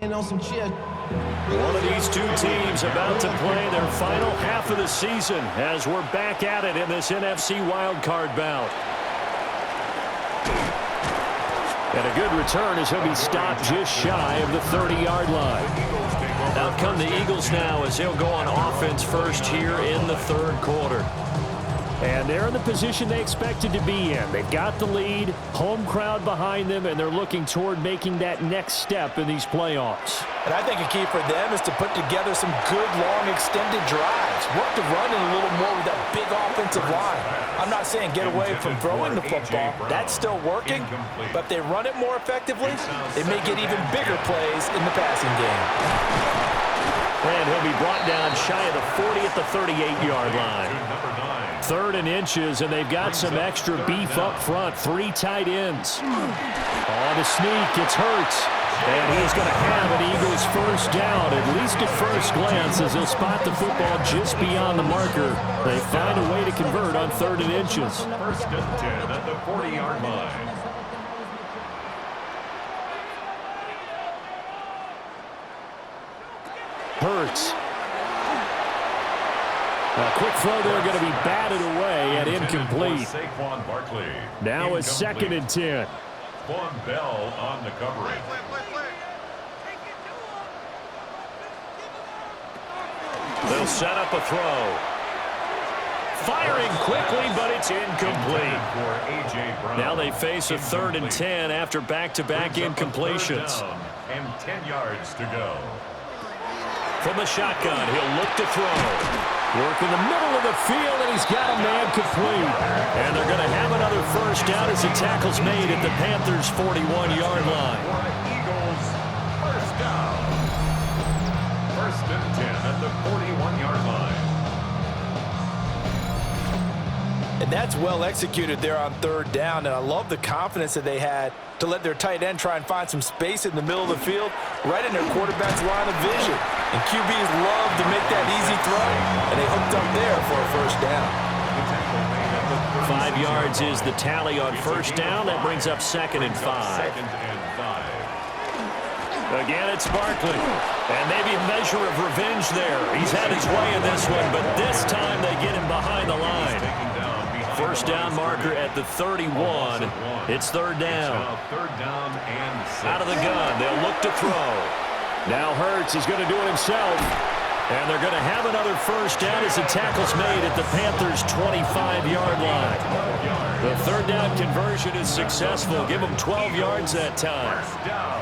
And on some cheer. One of these two teams about to play their final half of the season as we're back at it in this NFC wildcard bout. And a good return as he'll be stopped just shy of the 30-yard line. Out come the Eagles now as they'll go on offense first here in the third quarter. And they're in the position they expected to be in. They've got the lead, home crowd behind them, and they're looking toward making that next step in these playoffs. And I think a key for them is to put together some good, long, extended drives. Work the run in a little more with that big offensive line. I'm not saying get away from throwing the football. That's still working. But if they run it more effectively, they may get even bigger plays in the passing game. And he'll be brought down shy of the 40 at the 38-yard line. 3rd and inches, and they've got some extra beef up front. 3 tight ends. On the sneak, it's Hurts. And he's going to have an Eagles first down, at least at first glance, as he'll spot the football just beyond the marker. They find a way to convert on 3rd and inches. 1st and 10 at the 40-yard line. Hurts. A quick throw there going to be batted away and incomplete. Now it's 2nd and 10. Quan Bell on the coverage. They'll set up a throw. Firing quickly, but it's incomplete. Now they face a 3rd and 10 after back-to-back incompletions. And 10 yards to go. From the shotgun, he'll look to throw. Work in the middle of the field, and he's got a man complete. And they're going to have another first down as the tackle's made at the Panthers' 41-yard line. Eagles, first down. 1st and 10 at the 41-yard line. And that's well executed there on 3rd down. And I love the confidence that they had to let their tight end try and find some space in the middle of the field, right in their quarterback's line of vision. And QBs love to make that easy throw, and they hooked up there for a first down. 5 yards is the tally on first down. That brings up 2nd and 5. Again, it's Barkley. And maybe a measure of revenge there. He's had his way in this one, but this time they get him behind the line. First down marker at the 31. It's 3rd down. Out of the gun. They'll look to throw. Now Hurts is going to do it himself. And they're going to have another first down as the tackle's made at the Panthers' 25-yard line. The 3rd down conversion is successful. Give them 12 yards that time. First down.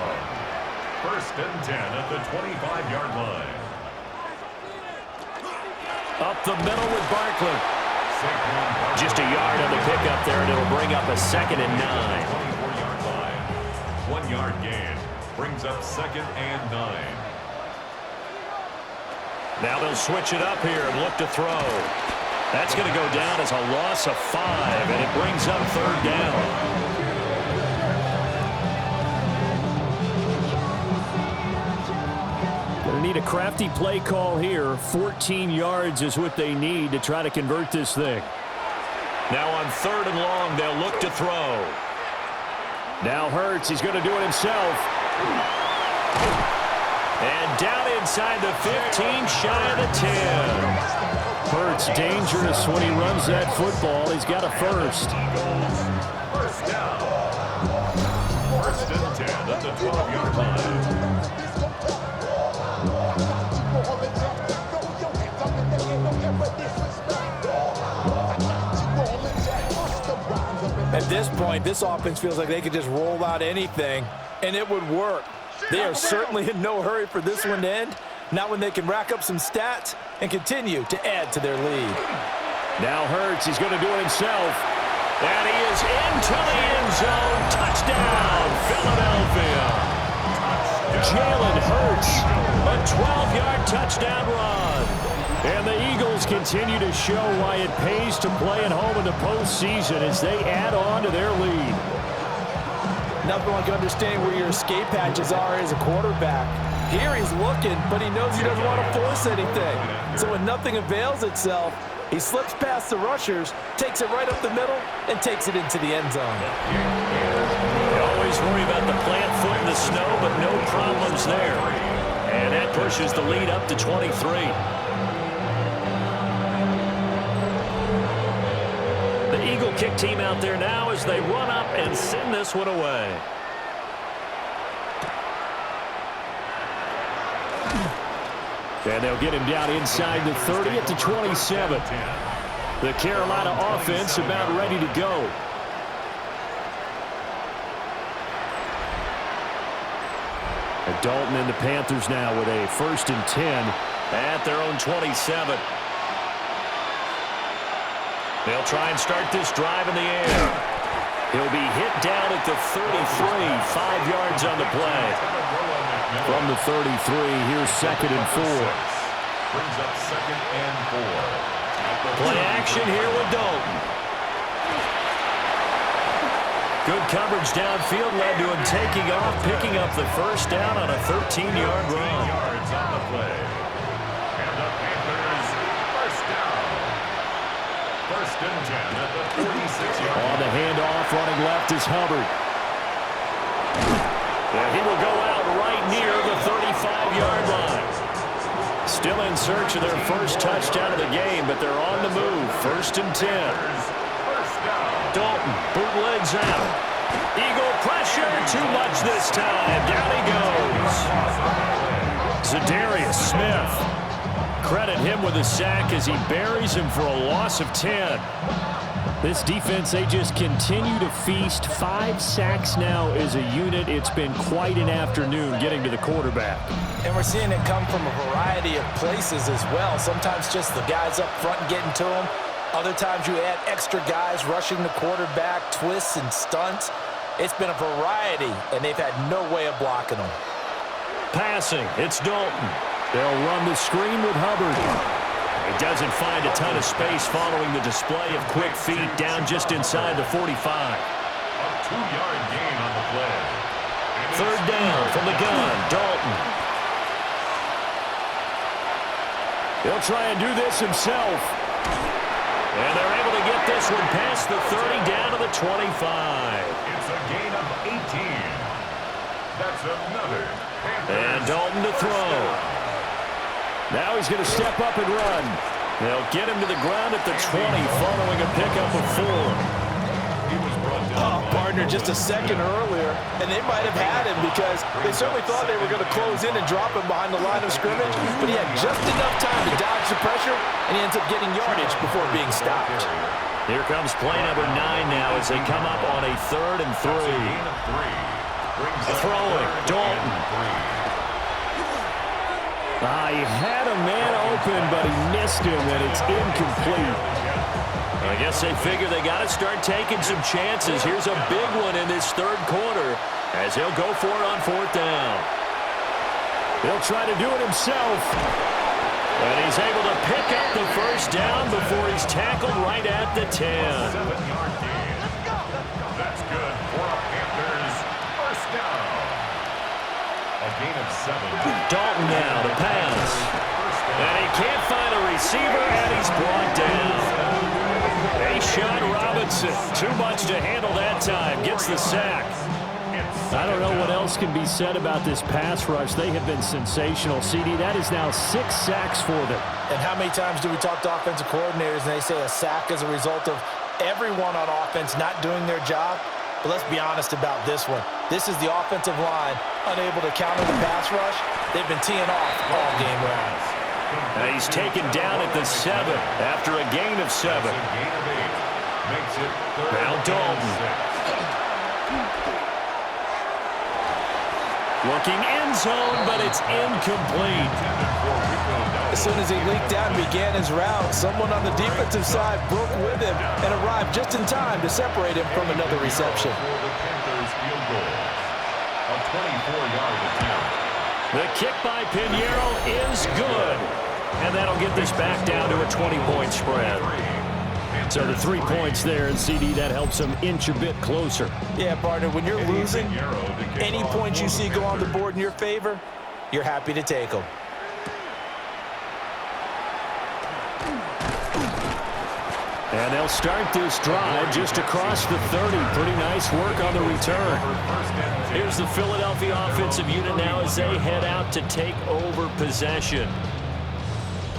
1st and 10 at the 25-yard line. Up the middle with Barkley. Just a yard on the pickup there, and it'll bring up a 2nd and 9. 24-yard line. 1 yard gain. Brings up 2nd and 9. Now they'll switch it up here and look to throw. That's going to go down as a loss of 5, and it brings up 3rd down. Going to need a crafty play call here. 14 yards is what they need to try to convert this thing. Now on 3rd and long, they'll look to throw. Now Hurts, he's going to do it himself. And down inside the 15, shy of the 10. Hurts dangerous when he runs that football. He's got a first. First down. 1st and 10 at the 12-yard line. At this point, this offense feels like they could just roll out anything, and it would work. They are certainly in no hurry for this one to end, not when they can rack up some stats and continue to add to their lead. Now Hurts, he's going to do it himself. And he is into the end zone. Touchdown, Philadelphia. Jalen Hurts, a 12-yard touchdown run. And the Eagles continue to show why it pays to play at home in the postseason as they add on to their lead. Nothing like understanding where your escape hatches are as a quarterback. Here he's looking, but he knows he doesn't want to force anything. So when nothing avails itself, he slips past the rushers, takes it right up the middle, and takes it into the end zone. He always always worry about the plant foot in the snow, but no problems there. And that pushes the lead up to 23. The Eagle kick team out there now as they run up and send this one away. And they'll get him down inside the 30 at the 27. The Carolina offense about ready to go. And Dalton and the Panthers now with a 1st and 10 at their own 27. They'll try and start this drive in the air. He'll be hit down at the 33, 5 yards on the play. From the 33, here's 2nd and 4. Brings up 2nd and 4. Play action here with Dalton. Good coverage downfield led to him taking off, picking up the 1st down on a 13-yard run. Yards on the play. And the Panthers, 1st down. 1st and 10 at the 46-yard line. On the handoff, running left is Hubbard. And he will go out right near the 35-yard line. Still in search of their 1st touchdown of the game, but they're on the move. 1st and 10. Dalton bootlegs out. Eagle pressure, too much this time. Down he goes. Zadarius Smith. Credit him with a sack as he buries him for a loss of 10. This defense, they just continue to feast. 5 sacks now as a unit. It's been quite an afternoon getting to the quarterback. And we're seeing it come from a variety of places as well. Sometimes just the guys up front getting to him. Other times you add extra guys rushing the quarterback, twists and stunts. It's been a variety, and they've had no way of blocking them. Passing, it's Dalton. They'll run the screen with Hubbard. He doesn't find a ton of space following the display of quick feet down just inside the 45. A 2-yard gain on the play. 3rd down from the gun, Dalton. He'll try and do this himself. And they're able to get this one past the 30 down to the 25. It's a gain of 18. That's another. And Dalton to throw. Now he's going to step up and run. They'll get him to the ground at the 20 following a pickup of 4. Partner just a second earlier, and they might have had him because they certainly thought they were going to close in and drop him behind the line of scrimmage, but he had just enough time to dodge the pressure, and he ends up getting yardage before being stopped. Here comes play number 9 now as they come up on a 3rd and 3. Throwing, Dalton. He had a man open, but he missed him, and it's incomplete. I guess they figure they got to start taking some chances. Here's a big one in this 3rd quarter as he'll go for it on 4th down. He'll try to do it himself. And he's able to pick up the 1st down before he's tackled right at the 10. 7-yard gain. That's good for a Panthers 1st down. A gain of 7. Dalton now to pass. And he can't find a receiver, and he's brought down. Sean Robinson, too much to handle that time, gets the sack. I don't know what else can be said about this pass rush. They have been sensational. CD, that is now 6 sacks for them. And how many times do we talk to offensive coordinators and they say a sack is a result of everyone on offense not doing their job? But let's be honest about this one. This is the offensive line unable to counter the pass rush. They've been teeing off all game long. And he's taken down at the 7 after a gain of 7. Now Dalton. Looking end zone, but it's incomplete. As soon as he leaked out and began his route, someone on the defensive side broke with him and arrived just in time to separate him from another reception. The kick by Pinheiro is good. And that'll get this back down to a 20-point spread. So the 3 points there, and CD, that helps them inch a bit closer. Yeah, partner, when you're losing, any points you see go on the board in your favor, you're happy to take them. And they'll start this drive just across the 30. Pretty nice work on the return. Here's the Philadelphia offensive unit now as they head out to take over possession.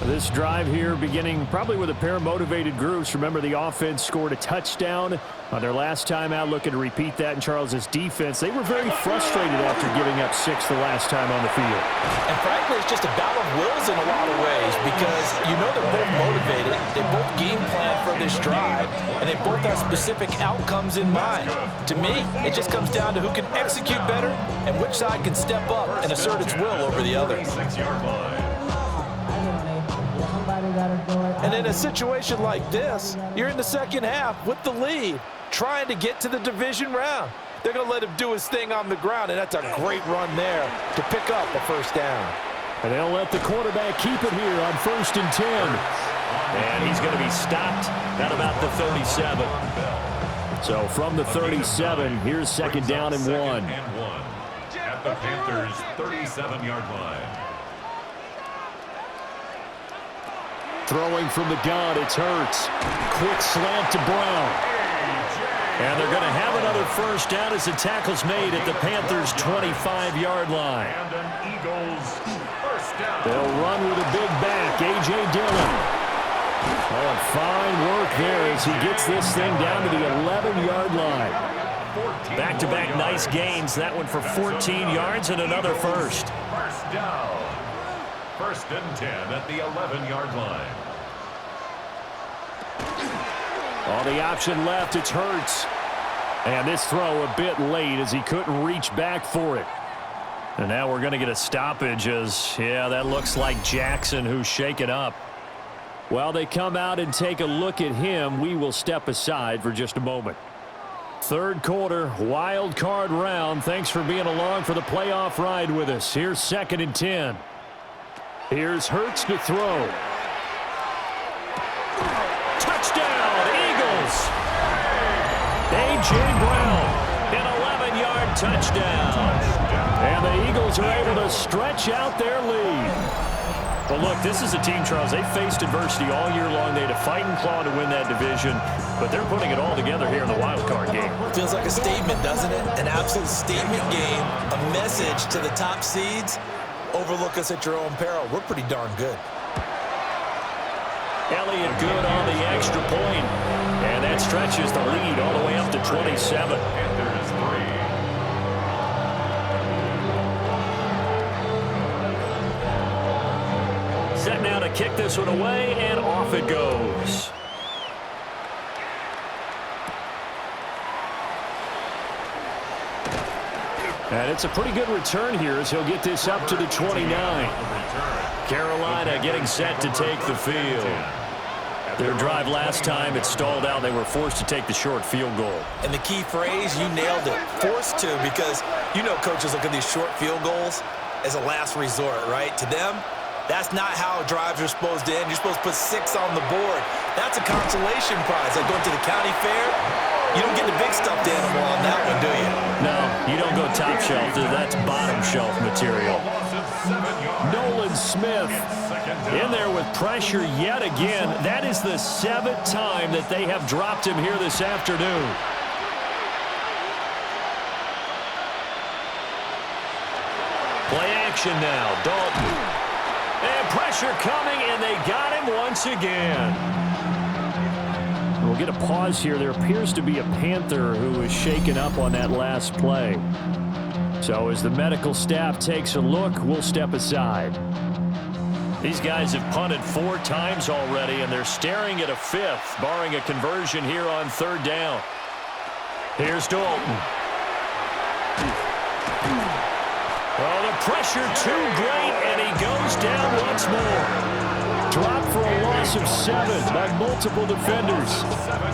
This drive here beginning probably with a pair of motivated groups. Remember, the offense scored a touchdown on their last time out, looking to repeat that in Charles' defense. They were very frustrated after giving up 6 the last time on the field. And frankly, it's just a battle of wills in a lot of ways because you know they're both motivated. They both game plan for this drive, and they both have specific outcomes in mind. To me, it just comes down to who can execute better and which side can step up and assert its will over the other. And in a situation like this, you're in the second half with the lead, trying to get to the division round. They're going to let him do his thing on the ground, and that's a great run there to pick up a first down. And they'll let the quarterback keep it here on 1st and 10. And he's going to be stopped at about the 37. So from the 37, here's second down and 1. At the Panthers' 37-yard line. Throwing from the gun, it's Hurts. Quick slant to Brown. And they're going to have another first down as the tackle's made at the Panthers' 25-yard line. And an Eagles first down. They'll run with a big back, A.J. Dillon. Oh, and fine work there as he gets this thing down to the 11-yard line. Back-to-back nice gains. That one for 14 yards and another first. First down. 1st and 10 at the 11-yard line. On the option left, it's Hurts. And this throw a bit late as he couldn't reach back for it. And now we're going to get a stoppage as, yeah, that looks like Jackson who's shaken up. While they come out and take a look at him, we will step aside for just a moment. Third quarter, wild card round. Thanks for being along for the playoff ride with us. Here's 2nd and 10. Here's Hurts to throw. Touchdown, Eagles! A.J. Brown, an 11-yard touchdown. And the Eagles are able to stretch out their lead. Well, look, this is a team, Charles. They faced adversity all year long. They had to fight and claw to win that division, but they're putting it all together here in the wild card game. Feels like a statement, doesn't it? An absolute statement game, a message to the top seeds. Overlook us at your own peril. We're pretty darn good. Elliott good on the extra point, and that stretches the lead all the way up to 27. Panthers 3. Set now to kick this one away, and off it goes. And it's a pretty good return here as he'll get this up to the 29. Carolina getting set to take the field. Their drive last time, it stalled out. They were forced to take the short field goal. And the key phrase, you nailed it. Forced to, because you know coaches look at these short field goals as a last resort, right? To them, that's not how drives are supposed to end. You're supposed to put 6 on the board. That's a consolation prize. Like going to the county fair, you don't get the big stuffed animal on that one, do you? No, you don't go top shelf. That's bottom shelf material. Nolan Smith in there with pressure yet again. That is the 7th time that they have dropped him here this afternoon. Play action now. Dalton. And pressure coming, and they got him once again. We'll get a pause here. There appears to be a Panther who was shaken up on that last play. So as the medical staff takes a look, we'll step aside. These guys have punted 4 times already, and they're staring at a 5th, barring a conversion here on 3rd down. Here's Dalton. Oh, the pressure too great, and he goes down once more. Dropped for a loss of 7 by multiple defenders.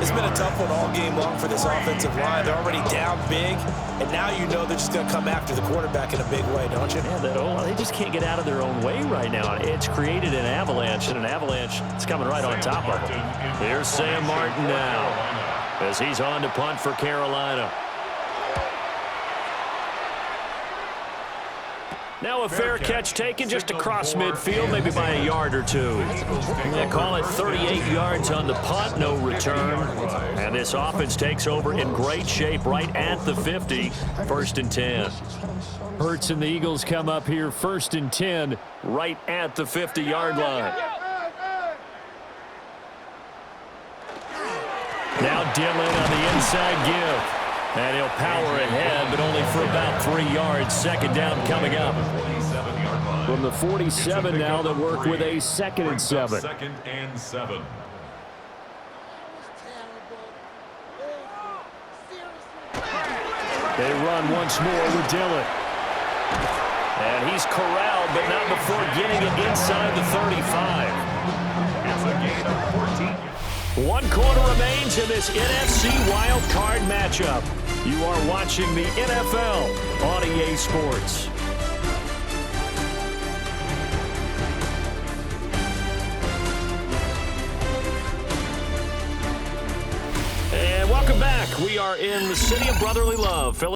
It's been a tough one all game long for this offensive line. They're already down big, and now you know they're just going to come after the quarterback in a big way, don't you? Yeah, they just can't get out of their own way right now. It's created an avalanche, and an avalanche is coming right on top of them. Here's Sam Martin now as he's on to punt for Now a fair catch taken just across midfield, maybe by a yard or two. They call it 38 yards on the punt, no return. And this offense takes over in great shape right at the 50, 1st and 10. Hurts and the Eagles come up here 1st and 10, right at the 50-yard line. Now Dillon on the inside give. And he'll power ahead, but only for about 3 yards. 2nd down coming up. From the 47 now, they'll work with a 2nd and 7. 2nd and 7. They run once more with Dillon. And he's corralled, but not before getting it inside the 35. It's a gain of 14. 1 quarter remains in this NFC Wild Card matchup. You are watching the NFL on EA Sports. And welcome back. We are in the city of brotherly love.